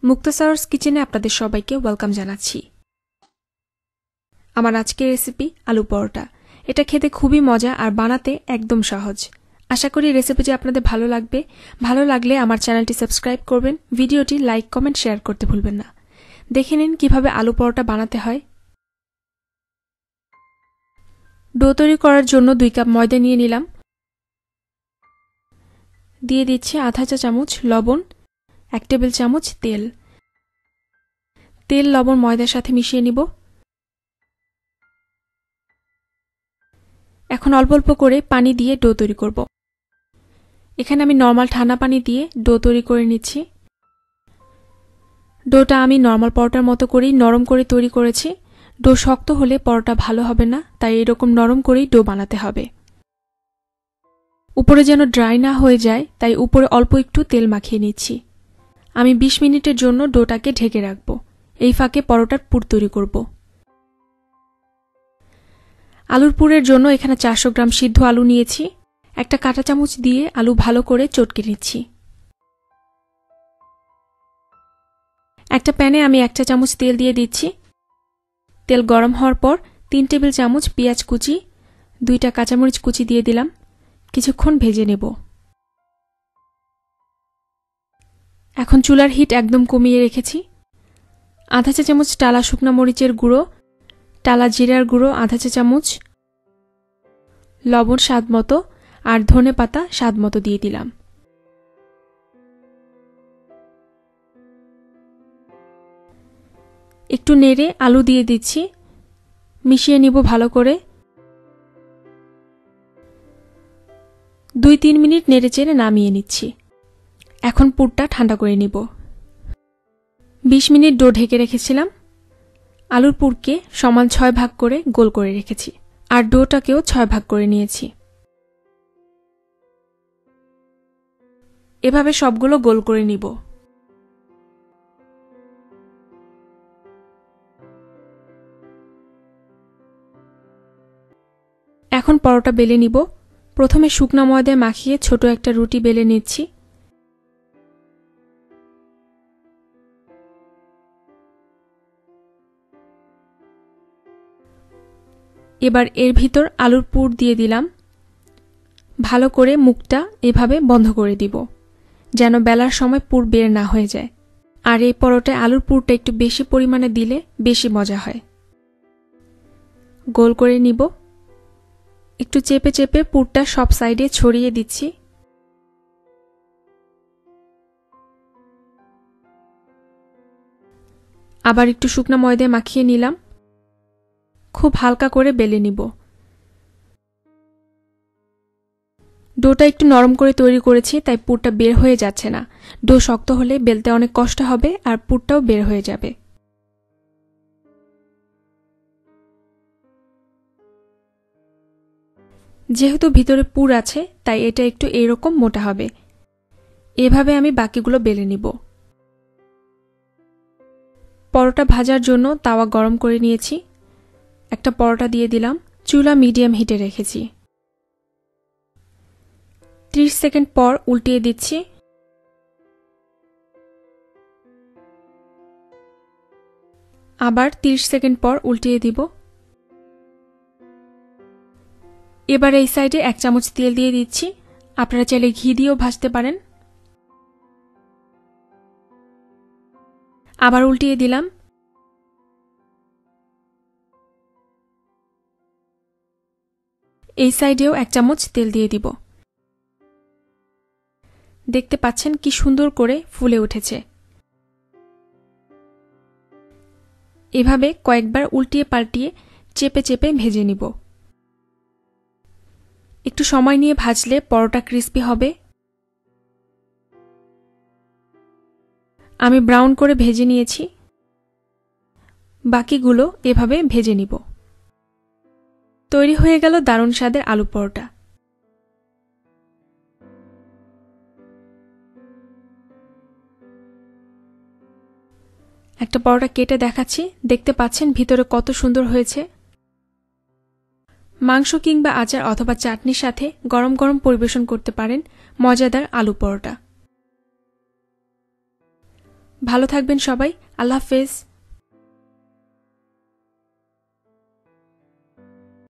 মুক্তা সারোয়ার্স কিচেনে আপনাদের সবাইকে ওয়েলকাম জানাচ্ছি। আমার আজকের রেসিপি আলু পরোটা। এটা খেতে খুবই মজা আর বানাতে একদম সহজ। আশা করি রেসিপিটি আপনাদের ভালো লাগবে। ভালো লাগলে আমার চ্যানেলটি সাবস্ক্রাইব করবেন, ভিডিওটি লাইক, কমেন্ট, শেয়ার করতে ভুলবেন না। দেখে নিন কিভাবে আলু পরোটা বানাতে হয়। ডো তৈরি করার জন্য 2 কাপ ময়দা নিয়ে নিলাম। দিয়ে দিচ্ছি আধা চা চামচ লবণ, 1 টেবিল চামচ তেল। তেল, লবণ ময়দার সাথে মিশিয়ে নিব। এখন অল্প অল্প করে পানি দিয়ে ডো তৈরি করব। এখানে আমি নরমাল ঠান্ডা পানি দিয়ে ডো তৈরি করে নিচ্ছি। ডোটা আমি নরমাল পরোটার মতো করেই নরম করে তৈরি করেছি। ডো শক্ত হলে পরোটা ভালো হবে না, তাই এরকম নরম করেই ডো বানাতে হবে। উপরে যেন ড্রাই না হয়ে যায়, তাই উপরে অল্প একটু তেল মাখিয়ে নিচ্ছি। আমি 20 মিনিটের জন্য ডোটাকে ঢেকে রাখব। এই ফাঁকে পরোটার পুর তৈরি করব। আলুর পুরের জন্য এখানে 400 গ্রাম সিদ্ধ আলু নিয়েছি। একটা কাঁটা চামচ দিয়ে আলু ভালো করে চটকে নিচ্ছি। একটা প্যানে আমি 1 চা চামচ তেল দিয়ে দিচ্ছি। তেল গরম হওয়ার পর 3 টেবিল চামচ পেঁয়াজ কুচি, 2টা কাঁচামরিচ কুচি দিয়ে দিলাম। কিছুক্ষণ ভেজে নেব। এখন চুলার হিট একদম কমিয়ে রেখেছি। আধা চা চামচ টালা শুকনা মরিচের গুঁড়ো, টালা জিরার গুঁড়ো আধা চা চামচ, লবণ স্বাদ মতো আর ধনে পাতা স্বাদ মতো দিয়ে দিলাম। একটু নেড়ে আলু দিয়ে দিচ্ছি, মিশিয়ে নিব ভালো করে। 2-3 মিনিট নেড়ে চেড়ে নামিয়ে নিচ্ছি। এখন পুরটা ঠান্ডা করে নিব। 20 মিনিট ডো ঢেকে রেখেছিলাম। আলুর পুরকে সমান 6 ভাগ করে গোল করে রেখেছি, আর ডোটাকেও 6 ভাগ করে নিয়েছি। এভাবে সবগুলো গোল করে নিব। এখন পরোটা বেলে নিব। প্রথমে শুকনা ময়দায় মাখিয়ে ছোট একটা রুটি বেলে নিচ্ছি। এবার এর ভিতর আলুর পুর দিয়ে দিলাম। ভালো করে মুখটা এভাবে বন্ধ করে দিব, যেন বেলার সময় পুর বের না হয়ে যায়। আর এই পরোটায় আলুর পুরটা একটু বেশি পরিমাণে দিলে বেশি মজা হয়। গোল করে নিব। একটু চেপে চেপে পুরটা সব সাইডে ছড়িয়ে দিচ্ছি। আবার একটু শুকনা ময়দায় মাখিয়ে নিলাম। খুব হালকা করে বেলে নিব। ডোটা একটু নরম করে তৈরি করেছি, তাই পুরটা বের হয়ে যাচ্ছে না। ডো শক্ত হলে বেলতে অনেক কষ্ট হবে আর পুরটাও বের হয়ে যাবে। যেহেতু ভিতরে পুর আছে, তাই এটা একটু এরকম মোটা হবে। এভাবে আমি বাকিগুলো বেলে নিব। পরোটা ভাজার জন্য তাওয়া গরম করে নিয়েছি। একটা পরোটা দিয়ে দিলাম। চুলা মিডিয়াম হিটে রেখেছি। 30 সেকেন্ড পর উল্টিয়ে দিচ্ছি। আবার 30 সেকেন্ড পর উল্টিয়ে দিব। এবার এই সাইডে 1 চামচ তেল দিয়ে দিচ্ছি। আপনারা চাইলে ঘি দিয়েও ভাজতে পারেন। আবার উল্টিয়ে দিলাম। এই সাইডেও 1 চামচ তেল দিয়ে দিব। দেখতে পাচ্ছেন কি সুন্দর করে ফুলে উঠেছে। এভাবে কয়েকবার উল্টিয়ে পাল্টিয়ে চেপে চেপে ভেজে নিব। একটু সময় নিয়ে ভাজলে পরোটা ক্রিস্পি হবে। আমি ব্রাউন করে ভেজে নিয়েছি। বাকিগুলো এভাবে ভেজে নিব। তৈরি হয়ে গেল দারুণ স্বাদের আলু পরোটা। একটা পরোটা কেটে দেখাচ্ছি। দেখতে পাচ্ছেন ভিতরে কত সুন্দর হয়েছে। মাংস কিংবা আচার অথবা চাটনির সাথে গরম গরম পরিবেশন করতে পারেন মজাদার আলু পরোটা। ভালো থাকবেন সবাই। আল্লাহ হাফেজ।